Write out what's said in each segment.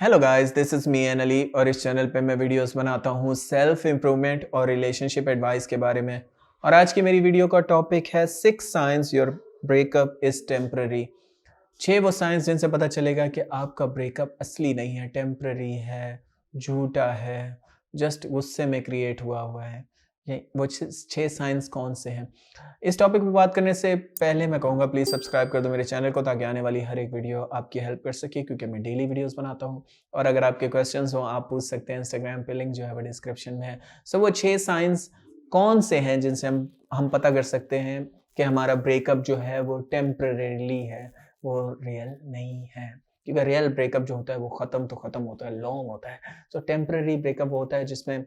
Hello guys, this is me an Ali और इस channel पे मैं वीडियोस बनाता हूँ सेल्फ इम्प्रूवमेंट और रिलेशनशिप एडवाइस के बारे में। और आज की मेरी वीडियो का टॉपिक है 6 science your breakup is temporary. 6 वो साइंस जिनसे पता चलेगा कि आपका ब्रेकअप असली नहीं है, टेम्पररी है, झूठा है, जस्ट गुस्से में क्रिएट हुआ हुआ है। ये वो 6 साइंस कौन से हैं? इस टॉपिक पे बात करने से पहले मैं कहूँगा प्लीज़ सब्सक्राइब कर दो मेरे चैनल को, ताकि आने वाली हर एक वीडियो आपकी हेल्प कर सके, क्योंकि मैं डेली वीडियोस बनाता हूँ। और अगर आपके क्वेश्चंस हो आप पूछ सकते हैं, इंस्टाग्राम पे लिंक जो है वो डिस्क्रिप्शन में है। सो वो 6 साइंस कौन से हैं जिनसे हम पता कर सकते हैं कि हमारा ब्रेकअप जो है वो टेम्परेरीली है, वो रियल नहीं है। क्योंकि रियल ब्रेकअप जो होता है वो ख़त्म तो ख़त्म होता है, लॉन्ग होता है। तो टेम्परेरी ब्रेकअप होता है जिसमें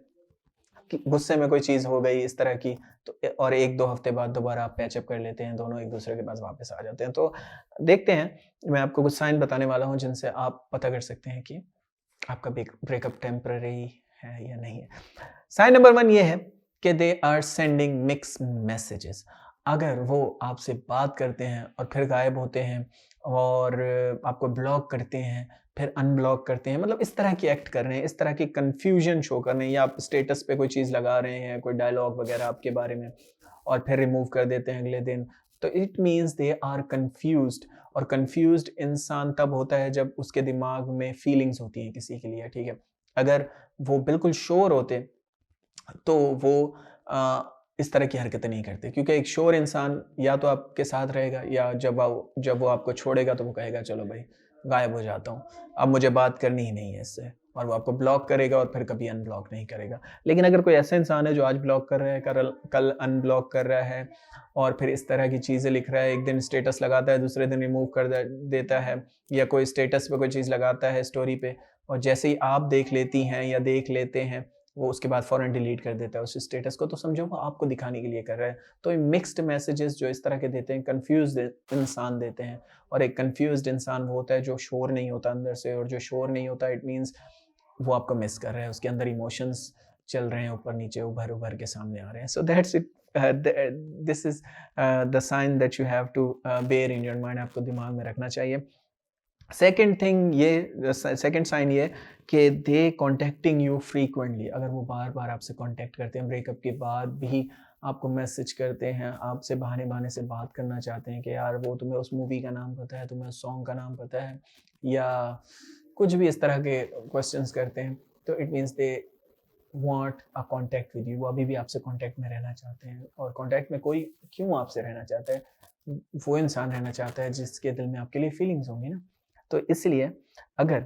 कि गुस्से में कोई चीज़ हो गई इस तरह की, तो और 1-2 हफ्ते बाद दोबारा आप पैचअप कर लेते हैं, दोनों एक-दूसरे के पास वापस आ जाते हैं। तो देखते हैं, मैं आपको कुछ साइन बताने वाला हूँ जिनसे आप पता कर सकते हैं कि आपका ब्रेकअप टेम्परेरी है या नहीं है। साइन नंबर 1 ये है कि they are sending mixed messages. अगर वो आपसे बात करते हैं और फिर गायब होते हैं और आपको ब्लॉक करते हैं, फिर अनब्लॉक करते हैं, मतलब इस तरह की एक्ट कर रहे हैं, इस तरह की कन्फ्यूजन शो कर रहे हैं, या आप स्टेटस पे कोई चीज़ लगा रहे हैं, कोई डायलॉग वगैरह आपके बारे में, और फिर रिमूव कर देते हैं अगले दिन, तो it means they are confused. और कन्फ्यूज्ड इंसान तब होता है जब उसके दिमाग में फीलिंग्स होती हैं किसी के लिए, ठीक है? अगर वो बिल्कुल श्योर होते तो वो इस तरह की हरकतें नहीं करते, क्योंकि एक श्योर इंसान या तो आपके साथ रहेगा, या जब वो आपको छोड़ेगा तो वो कहेगा चलो भाई गायब हो जाता हूँ, अब मुझे बात करनी ही नहीं है इससे, और वो आपको ब्लॉक करेगा और फिर कभी अनब्लॉक नहीं करेगा। लेकिन अगर कोई ऐसा इंसान है जो आज ब्लॉक कर रहा है, कल अनब्लॉक कर रहा है, और फिर इस तरह की चीज़ें लिख रहा है, एक दिन स्टेटस लगाता है, दूसरे दिन रिमूव कर देता है, या कोई स्टेटस पे कोई चीज़ लगाता है स्टोरी पे, और जैसे ही आप देख लेती हैं या देख लेते हैं, वो उसके बाद फ़ौरन डिलीट कर देता है उस स्टेटस को, तो समझो वो आपको दिखाने के लिए कर रहा है। तो ये मिक्स्ड मैसेजेस जो इस तरह के देते हैं, कन्फ्यूज़्ड इंसान देते हैं। और एक कन्फ्यूज़्ड इंसान वो होता है जो श्योर नहीं होता अंदर से, और जो श्योर नहीं होता इट मीन्स वो आपको मिस कर रहा है, उसके अंदर इमोशंस चल रहे हैं, ऊपर-नीचे, उभर-उभर के सामने आ रहे हैं। So that's it. This is the sign that you have to bear in your mind, आपको दिमाग में रखना चाहिए। सेकंड साइन ये कि दे कॉन्टैक्टिंग यू फ्रीक्वेंटली। अगर वो बार-बार आपसे कॉन्टैक्ट करते हैं, ब्रेकअप के बाद भी आपको मैसेज करते हैं, आपसे बहाने-बहाने से बात करना चाहते हैं कि यार वो तुम्हें उस मूवी का नाम पता है, तुम्हें उस सॉन्ग का नाम पता है, या कुछ भी इस तरह के क्वेश्चंस करते हैं, तो it means they want a contact with you. वो अभी भी आपसे कॉन्टैक्ट में रहना चाहते हैं। और कॉन्टैक्ट में कोई क्यों आपसे रहना चाहता है? वो इंसान रहना चाहता है जिसके दिल में आपके लिए फीलिंग्स होंगी ना। तो इसलिए अगर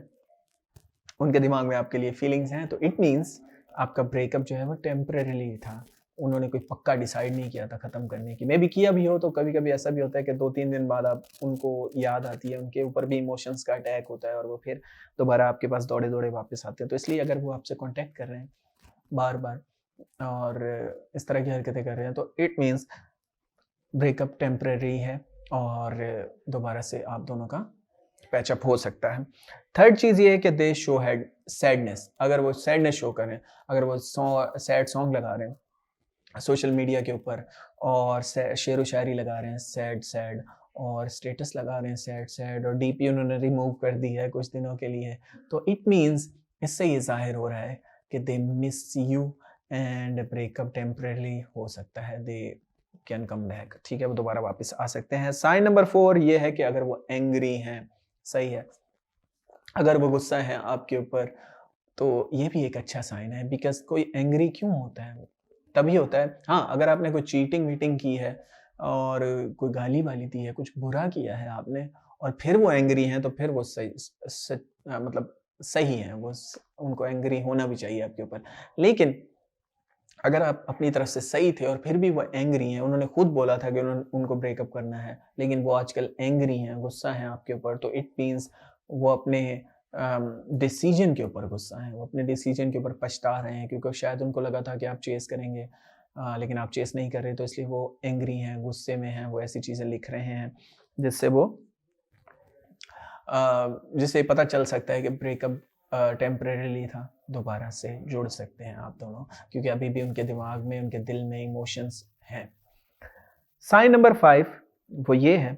उनके दिमाग में आपके लिए फीलिंग्स हैं, तो इट मीन्स आपका ब्रेकअप जो है वो टेम्परेरीली था। उन्होंने कोई पक्का डिसाइड नहीं किया था ख़त्म करने की। मेबी किया भी हो तो कभी-कभी ऐसा भी होता है कि 2-3 दिन बाद आप उनको याद आती है, उनके ऊपर भी इमोशंस का अटैक होता है, और वो फिर दोबारा आपके पास दौड़े-दौड़े वापस आते हैं। तो इसलिए अगर वो आपसे कॉन्टैक्ट कर रहे हैं बार-बार और इस तरह की हरकतें कर रहे हैं, तो इट मीन्स ब्रेकअप टेम्परेरी है, और दोबारा से आप दोनों का पैचअप हो सकता है। थर्ड चीज़ ये है कि दे शो हैड सैडनेस। अगर वो सैडनेस शो करें, अगर वो सैड सॉन्ग लगा रहे हैं सोशल मीडिया के ऊपर, और शेर व शायरी लगा रहे हैं सैड सैड, और स्टेटस लगा रहे हैं सैड सैड, और डीपी उन्होंने रिमूव कर दी है कुछ दिनों के लिए, तो इट मीन्स इससे ये ज़ाहिर हो रहा है कि they miss you, and breakup temporary हो सकता है, दे कैन कम बैक, ठीक है, वो दोबारा वापस आ सकते हैं। साइन नंबर 4 ये है कि अगर वो एंग्री हैं, सही है, अगर वो गुस्सा है आपके ऊपर, तो ये भी एक अच्छा साइन है, बिकॉज़ कोई एंग्री क्यों होता है? तभी होता है, हाँ, अगर आपने कोई चीटिंग-वीटिंग की है और कोई गाली-वाली दी है, कुछ बुरा किया है आपने, और फिर वो एंग्री हैं, तो फिर वो मतलब सही हैं, उनको एंग्री होना भी चाहिए आपके ऊपर। लेकिन अगर आप अपनी तरफ से सही थे और फिर भी वो एंग्री हैं, उन्होंने खुद बोला था कि उनको ब्रेकअप करना है, लेकिन वो आजकल एंग्री हैं, गुस्सा हैं आपके ऊपर, तो इट मीन्स वो अपने डिसीजन के ऊपर गुस्सा हैं, वो अपने डिसीजन के ऊपर पछता रहे हैं, क्योंकि शायद उनको लगा था कि आप चेज़ करेंगे, लेकिन आप चेज़ नहीं कर रहे, तो इसलिए वो एंग्री हैं, गुस्से में हैं, वो ऐसी चीज़ें लिख रहे हैं, जिससे वो जिससे पता चल सकता है कि ब्रेकअप टेम्परेरीली था, दोबारा से जुड़ सकते हैं आप दोनों, क्योंकि अभी भी उनके दिमाग में, उनके दिल में इमोशंस हैं। साइन नंबर 5 वो ये है